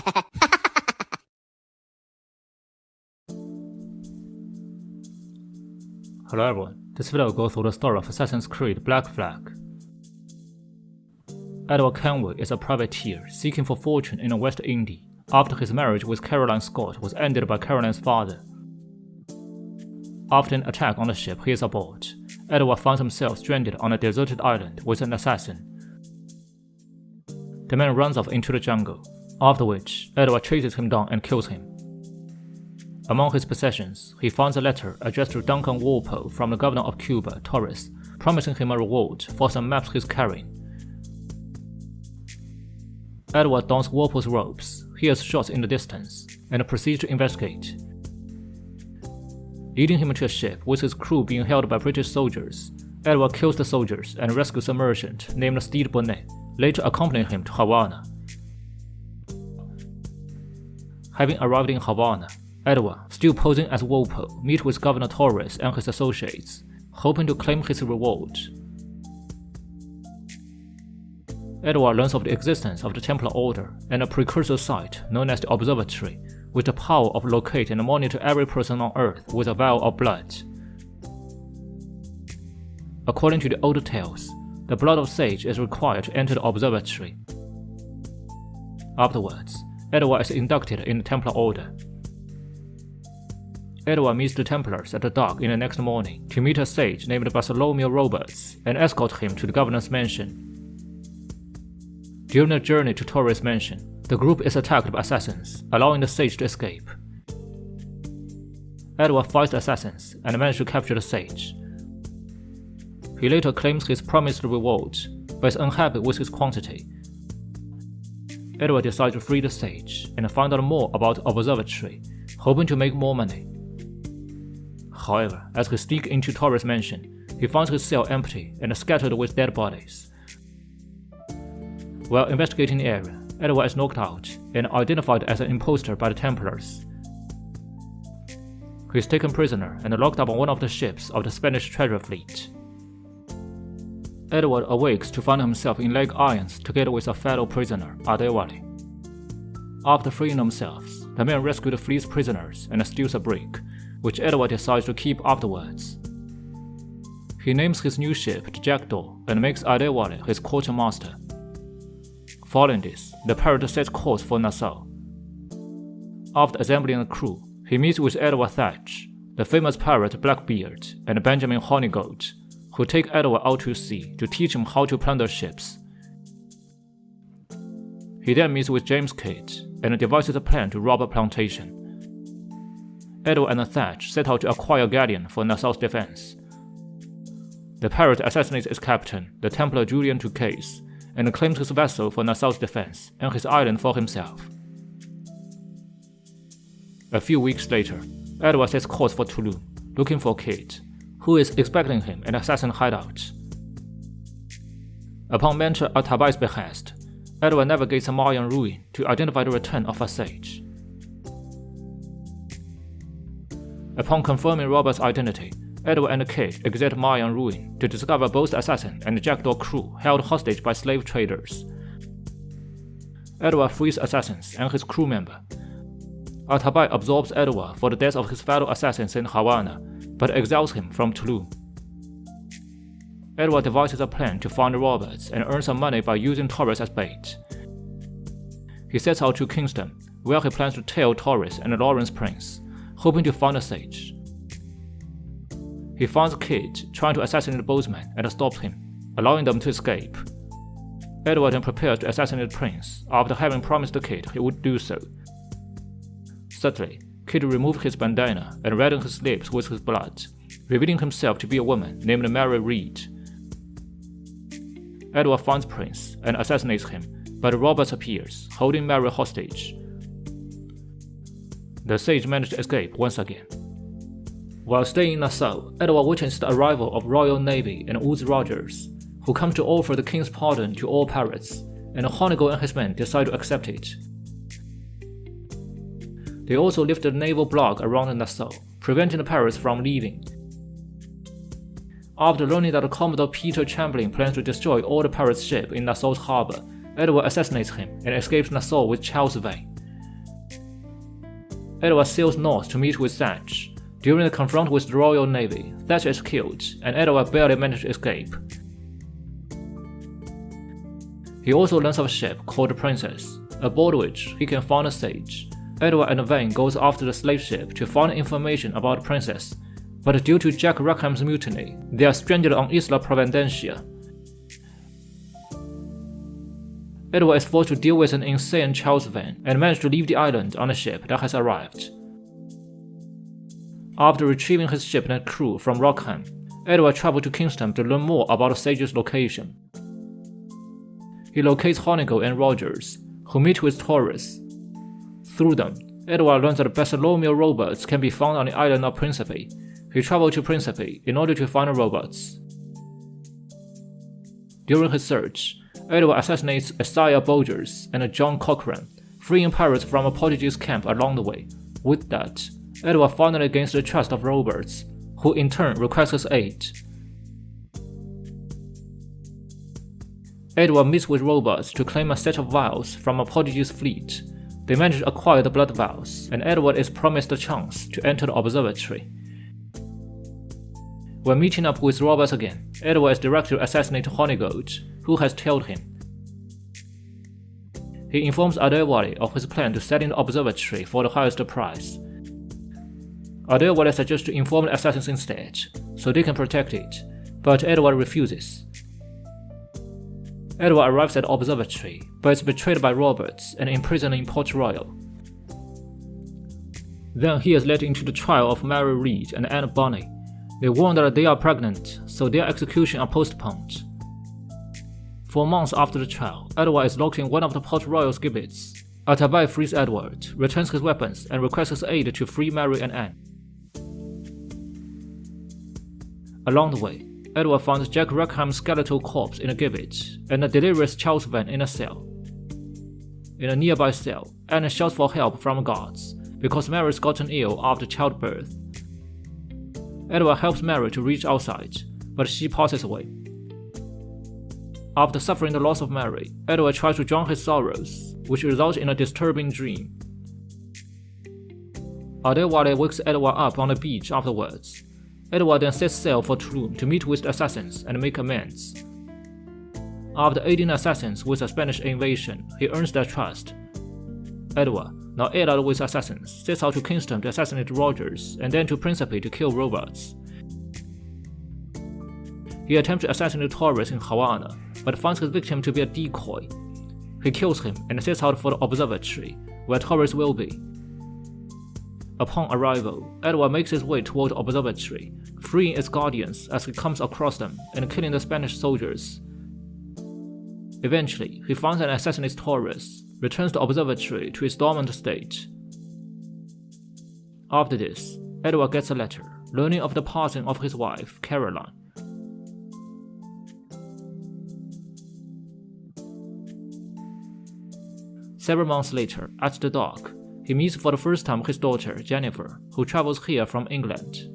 Hello everyone, this video will go through the story of Assassin's Creed Black Flag. Edward Kenway is a privateer seeking for fortune in the West Indies after his marriage with Caroline Scott was ended by Caroline's father. After an attack on the ship he is aboard, Edward finds himself stranded on a deserted island with an assassin. The man runs off into the jungle, after which Edward chases him down and kills him. Among his possessions, he finds a letter addressed to Duncan Walpole from the governor of Cuba, Torres, promising him a reward for some maps he's carrying. Edward dons Walpole's robes, hears shots in the distance, and proceeds to investigate. Leading him to a ship with his crew being held by British soldiers, Edward kills the soldiers and rescues a merchant named Stede Bonnet, later accompanying him to Havana. Having arrived in Havana, Edward, still posing as Walpole, meets with Governor Torres and his associates, hoping to claim his reward. Edward learns of the existence of the Templar Order and a precursor site known as the Observatory, with the power of locate and monitor every person on Earth with a vial of blood. According to the old tales, the blood of sage is required to enter the observatory. Afterwards, Edward is inducted in the Templar Order. Edward meets the Templars at the dock in the next morning to meet a sage named Bartholomew Roberts and escort him to the governor's mansion. During the journey to Torres' mansion, the group is attacked by assassins, allowing the sage to escape. Edward fights the assassins and manages to capture the sage. He later claims his promised reward, but is unhappy with his quantity. Edward decides to free the sage and find out more about the observatory, hoping to make more money. However, as he sneaks into Torres' mansion, he finds his cell empty and scattered with dead bodies. While investigating the area, Edward is knocked out and identified as an impostor by the Templars. He is taken prisoner and locked up on one of the ships of the Spanish treasure fleet. Edward awakes to find himself in leg irons together with a fellow prisoner, Adewale. After freeing themselves, the men rescue the fleet's prisoners and steals a brig, which Edward decides to keep afterwards. He names his new ship the Jackdaw and makes Adewale his quartermaster. Following this, the pirate sets course for Nassau. After assembling a crew, he meets with Edward Thatch, the famous pirate Blackbeard, and Benjamin Honeygold, who take Edward out to sea to teach him how to plunder ships. He then meets with James Kidd and devises a plan to rob a plantation. Edward and Thatch set out to acquire a galleon for Nassau's defense. The pirate assassinates its captain, the Templar Julian Touquet, and claims his vessel for Nassau's defense and his island for himself. A few weeks later, Edward sets course for Toulon, looking for Kidd, who is expecting him in the assassin hideout. Upon Mentor Altabai's behest, Edward navigates a Mayan ruin to identify the return of a sage. Upon confirming Robert's identity, Edward and Kidd exit Mayan ruin to discover both the assassin and the Jackdaw crew held hostage by slave traders. Edward frees assassins and his crew member. Altabai absolves Edward for the death of his fellow assassins in Havana, but exiles him from Toulon. Edward devises a plan to find Roberts and earn some money by using Torres as bait. He sets out to Kingston, where he plans to tail Torres and Lawrence Prince, hoping to find a sage. He finds Kidd trying to assassinate the boatman and stops him, allowing them to escape. Edward then prepares to assassinate Prince after having promised Kidd he would do so. Suddenly, Kidd removes his bandana and reddens his lips with his blood, revealing himself to be a woman named Mary Reed. Edward finds Prince and assassinates him, but Roberts appears, holding Mary hostage. The sage manages to escape once again. While staying in Nassau, Edward witnessed the arrival of Royal Navy and Woodes Rogers, who comes to offer the king's pardon to all pirates, and Honeygold and his men decide to accept it. They also lift a naval block around Nassau, preventing the pirates from leaving. After learning that Commodore Peter Chamberlain plans to destroy all the pirates' ships in Nassau's harbor, Edward assassinates him and escapes Nassau with Charles Vane. Edward sails north to meet with Thatch. During the confront with the Royal Navy, Thatch is killed, and Edward barely manages to escape. He also learns of a ship called the Princess, aboard which he can find a sage. Edward and Vane goes after the slave ship to find information about the princess, but due to Jack Rackham's mutiny, they are stranded on Isla Providencia. Edward is forced to deal with an insane Charles Vane and manages to leave the island on a ship that has arrived. After retrieving his ship and crew from Rockham, Edward travels to Kingston to learn more about the sage's location. He locates Honeygold and Rogers, who meet with Torres. Through them, Edward learns that Bartholomew robots can be found on the island of Principe. He travels to Principe in order to find the robots. During his search, Edward assassinates Isaiah Bolgers and John Cochrane, freeing pirates from a Portuguese camp along the way. With that, Edward finally gains the trust of Roberts, who in turn requests his aid. Edward meets with Roberts to claim a set of vials from a Portuguese fleet. They manage to acquire the blood vials, and Edward is promised a chance to enter the observatory. When meeting up with Roberts again, Edward is directed to assassinate Honeygold, who has tailed him. He informs Adewale of his plan to set in the observatory for the highest price. Adewale suggests to inform the assassins instead, so they can protect it, but Edward refuses. Edward arrives at the observatory, but is betrayed by Roberts and imprisoned in Port Royal. Then he is led into the trial of Mary Read and Anne Bonny. They warn that they are pregnant, so their execution are postponed. 4 months after the trial, Edward is locked in one of the Port Royal's gibbets. Atabai frees Edward, returns his weapons, and requests his aid to free Mary and Anne. Along the way, Edward finds Jack Rackham's skeletal corpse in a gibbet and a delirious Charles Vane in a cell. In a nearby cell, Anne shouts for help from guards because Mary's gotten ill after childbirth. Edward helps Mary to reach outside, but she passes away. After suffering the loss of Mary, Edward tries to drown his sorrows, which results in a disturbing dream. Adewale wakes Edward up on the beach afterwards. Edward then sets sail for Tulum to meet with the assassins and make amends. After aiding assassins with a Spanish invasion, he earns their trust. Edward, now allied with assassins, sets out to Kingston to assassinate Rogers and then to Principe to kill Roberts. He attempts to assassinate Torres in Havana, but finds his victim to be a decoy. He kills him and sets out for the observatory, where Torres will be. Upon arrival, Edward makes his way toward the observatory, freeing its guardians as he comes across them and killing the Spanish soldiers. Eventually, he finds and assassinates Torres, returns the observatory to its dormant state. After this, Edward gets a letter, learning of the passing of his wife, Caroline. Several months later, at the dock, he meets for the first time his daughter, Jennifer, who travels here from England.